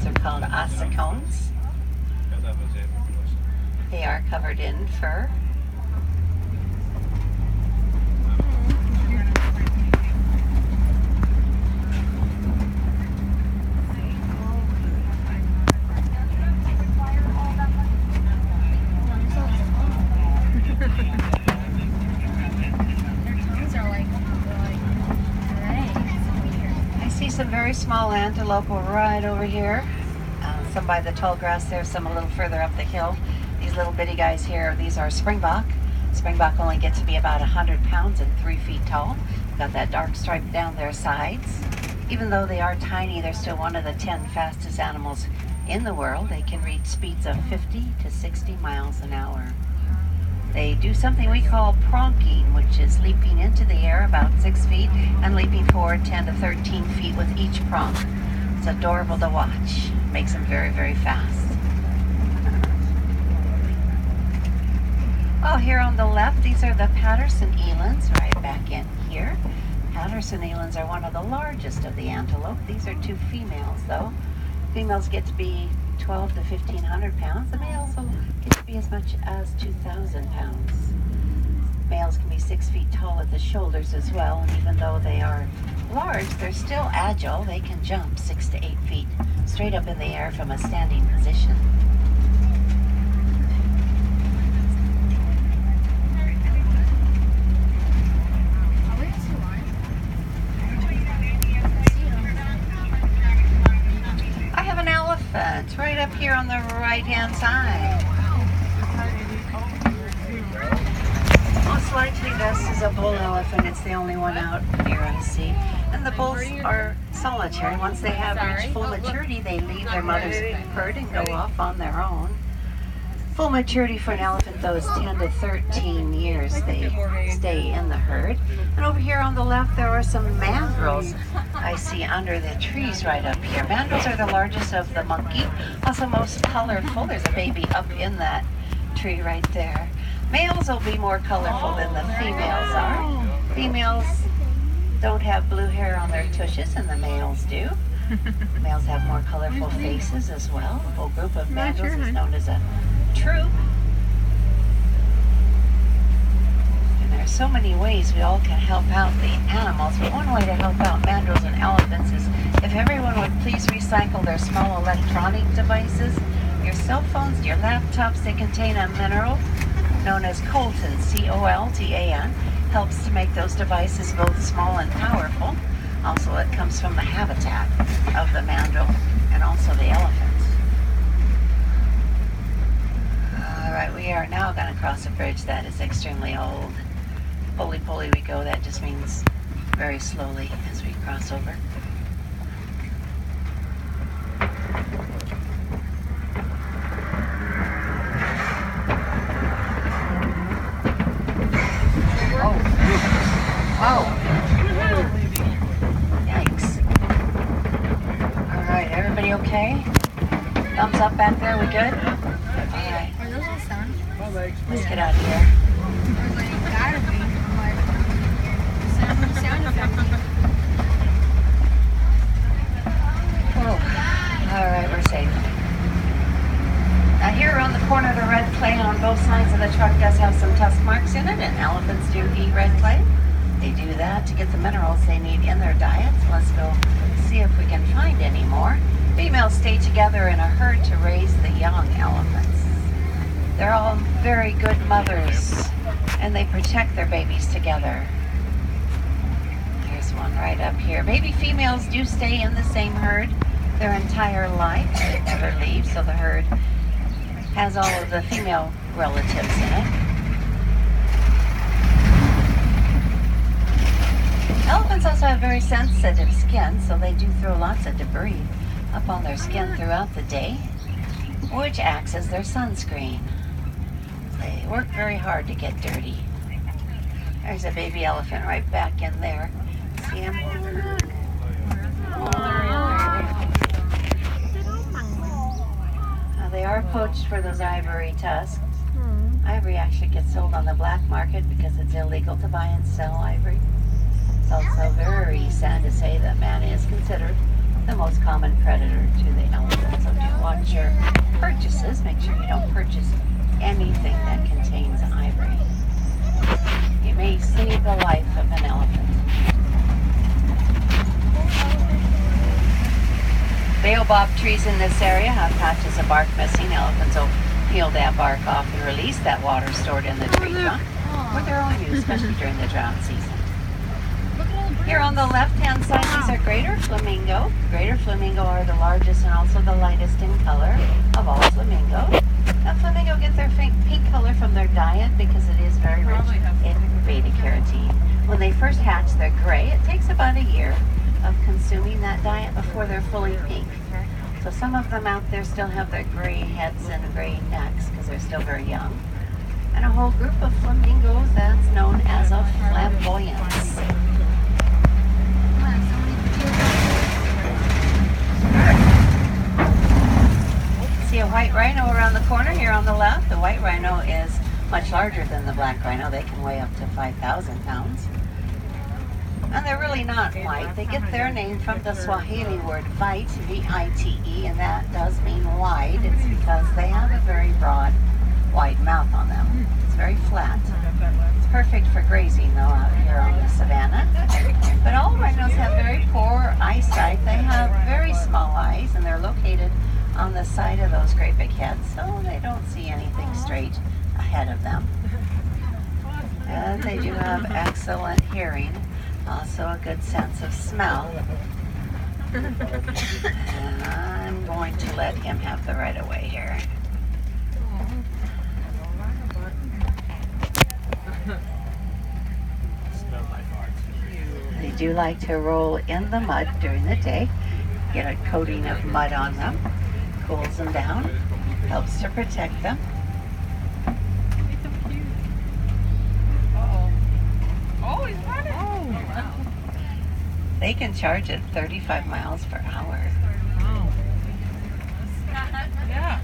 elephants are called ossicones. They are covered in fur. I see some very small antelope right over here. Some by the tall grass there, some a little further up the hill. These little bitty guys here, these are springbok. Springbok only get to be about 100 pounds and 3 feet tall. Got that dark stripe down their sides. Even though they are tiny, they're still one of the 10 fastest animals in the world. They can reach speeds of 50 to 60 miles an hour. They do something we call pronking, which is leaping into the air about 6 feet and leaping forward 10 to 13 feet with each pronk. It's adorable to watch. Makes them very, very fast. Oh, here on the left, these are the Patterson elands right back in here. Patterson elands are one of the largest of the antelope. These are 2 females, though. Females get to be 12 to 1,500 pounds. The males will get to be as much as 2,000 pounds. Males can be 6 feet tall at the shoulders as well, and even though they are large, they're still agile. They can jump 6 to 8 feet straight up in the air from a standing position. I have an elephant right up here on the right-hand side. Most likely this is a bull elephant. It's the only one out here I see. And the bulls are solitary. Once they have reached full maturity, they leave their mother's herd and go off on their own. Full maturity for an elephant, though, is 10 to 13 years they stay in the herd. And over here on the left, there are some mandrills I see under the trees right up here. Mandrills are the largest of the monkey, also most colorful. There's a baby up in that tree right there. Males will be more colorful than the females are. Females don't have blue hair on their tushes, and the males do. Males have more colorful faces as well. The whole group of mandrills is known as a troop. And there's so many ways we all can help out the animals, but one way to help out mandrills and elephants is if everyone would please recycle their small electronic devices. Your cell phones, your laptops, they contain a mineral known as coltan, C-O-L-T-A-N. Helps to make those devices both small and powerful. Also, it comes from the habitat of the mandrill and also the elephants. All right, we are now going to cross a bridge that is extremely old. Pulley we go. That just means very slowly as we cross over. Oh. Yikes. All right, everybody okay? Thumbs up back there, we good? All right. Are those all sound? Let's get out of here. Gotta be. Sound effect. Oh. All right, we're safe. Now here around the corner, the red clay on both sides of the truck does have some tusk marks in it, and elephants do eat red clay. They do that to get the minerals they need in their diets. Let's go see if we can find any more. Females stay together in a herd to raise the young elephants. They're all very good mothers, and they protect their babies together. Here's one right up here. Baby females do stay in the same herd their entire life. They never leave, so the herd has all of the female relatives in it. Elephants also have very sensitive skin, so they do throw lots of debris up on their skin throughout the day, which acts as their sunscreen. They work very hard to get dirty. There's a baby elephant right back in there. See him? Now they are poached for those ivory tusks. Ivory actually gets sold on the black market because it's illegal to buy and sell ivory. It's also very sad to say that man is considered the most common predator to the elephant. watch your purchases. Make sure you don't purchase anything that contains ivory. You may save the life of an elephant. Baobab trees in this area have patches of bark missing. Elephants will peel that bark off and release that water stored in the tree trunk for their own use, especially during the drought season. Here on the left-hand side, these are greater flamingo. Greater flamingo are the largest and also the lightest in color of all flamingo. Now, flamingo get their pink color from their diet because it is very rich in beta-carotene. When they first hatch, they're gray. It takes about a year of consuming that diet before they're fully pink. So some of them out there still have their gray heads and gray necks because they're still very young. And a whole group of flamingos that's known as a flamboyance. See a white rhino around the corner here on the left. The white rhino is much larger than the black rhino. They can weigh up to 5,000 pounds. And they're really not white. They get their name from the Swahili word vite, V-I-T-E, and that does mean wide. It's because they have a very broad, wide mouth on them. It's very flat. It's perfect for grazing, though, out here on the savannah. But all rhinos have very poor eyesight. They have very small eyes, and they're located on the side of those great big heads, so they don't see anything straight ahead of them. And they do have excellent hearing. Also a good sense of smell. And I'm going to let him have the right of way here. They do like to roll in the mud during the day. Get a coating of mud on them. Cools them down. Helps to protect them. Oh, he's running. They can charge at 35 miles per hour. Oh. Yeah.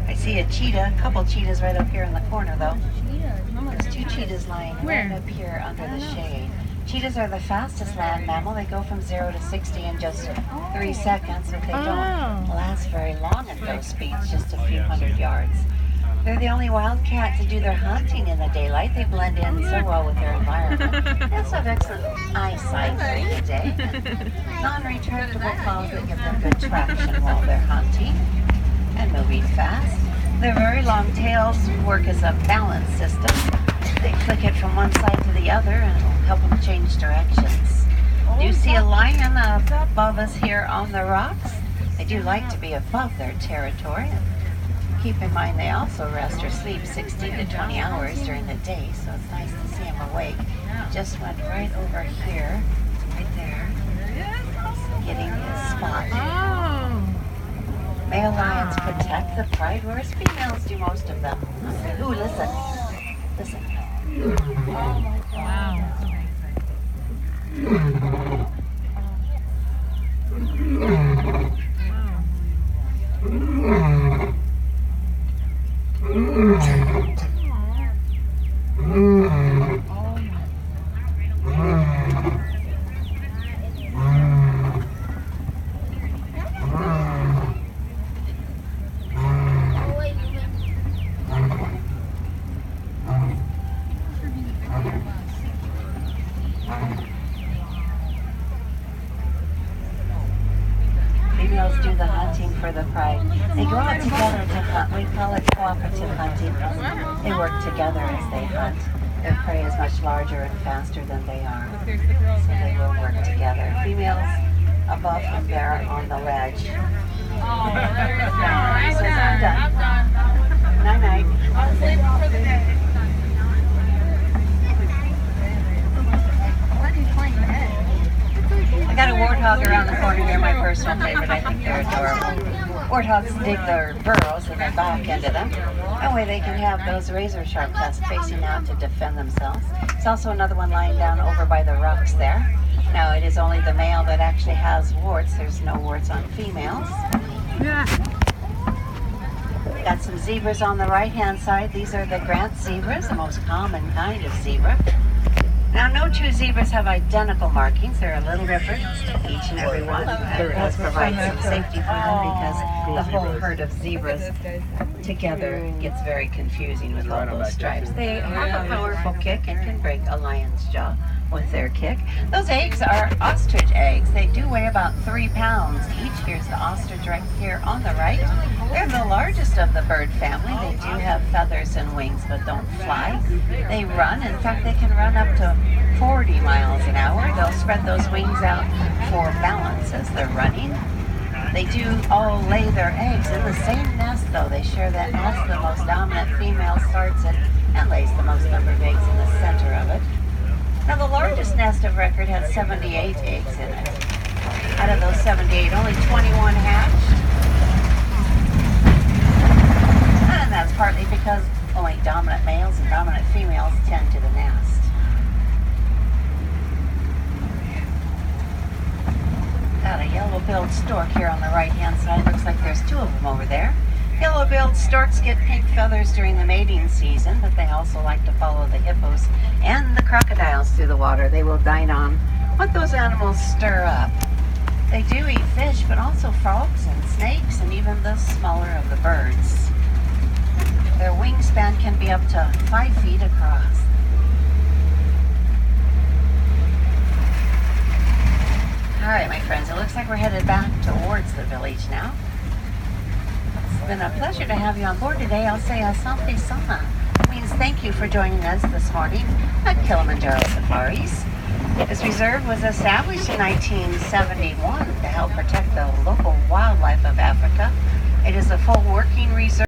I see a cheetah, a couple cheetahs right up here in the corner though. There's two cheetahs lying right up here under the shade. Cheetahs are the fastest land mammal. They go from 0 to 60 in just 3 seconds, but they don't last very long at those speeds, just a few hundred yards. They're the only wildcat to do their hunting in the daylight. They blend in so well with their environment. They also have excellent eyesight during the day. Non-retractable claws that give them good traction while they're hunting and moving fast. Their very long tails work as a balance system. They flick it from one side to the other and it'll help them change directions. Do you see a lion above us here on the rocks? They do like to be above their territory. Keep in mind they also rest or sleep 16 to 20 hours during the day, so it's nice to see them awake. Just went right over here, right there, getting his spot. Male lions protect the pride, whereas females do most of them. Ooh, listen. Listen. Wow. Females do the hunting for the pride. They go out together to hunt. We call it cooperative hunting. They work together as they hunt. Their prey is much larger and faster than they are, so they will work together. Females above him there on the ledge. He says, I'm done. Night-night. I'm sleeping for the day. I got a warthog around the corner here, my personal favorite. I think they're adorable. Warthogs dig their burrows and they back into them. That way they can have those razor-sharp tusks facing out to defend themselves. There's also another one lying down over by the rocks there. Now, it is only the male that actually has warts. There's no warts on females. Yeah. Got some zebras on the right-hand side. These are the Grant zebras, the most common kind of zebra. Now, no two zebras have identical markings. They're a little different, each and every one. That does provide some safety for them because the whole herd of zebras together gets very confusing with all those stripes. They have a powerful kick and can break a lion's jaw with their kick. Those eggs are ostrich eggs. They do weigh about 3 pounds each. Here's the ostrich right here on the right. They're the largest of the bird family. They do have feathers and wings but don't fly. They run. In fact, they can run up to 40 miles an hour. They'll spread those wings out for balance as they're running. They do all lay their eggs in the same nest, though. They share that nest. The most dominant female starts it and lays the most number of eggs in the center of it. Now, the largest nest of record had 78 eggs in it. Out of those 78, only 21 hatched. And that's partly because only dominant males and dominant females tend to the nest. Got a yellow-billed stork here on the right-hand side. Looks like there's 2 of them over there. Yellow-billed storks get pink feathers during the mating season, but they also like to follow the hippos and the crocodiles through the water. They will dine on what those animals stir up. They do eat fish, but also frogs and snakes and even the smaller of the birds. Their wingspan can be up to 5 feet across. All right, my friends, it looks like we're headed back towards the village now. It's been a pleasure to have you on board today. I'll say asante sana. It means thank you for joining us this morning at Kilimanjaro Safaris. This reserve was established in 1971 to help protect the local wildlife of Africa. It is a full working reserve.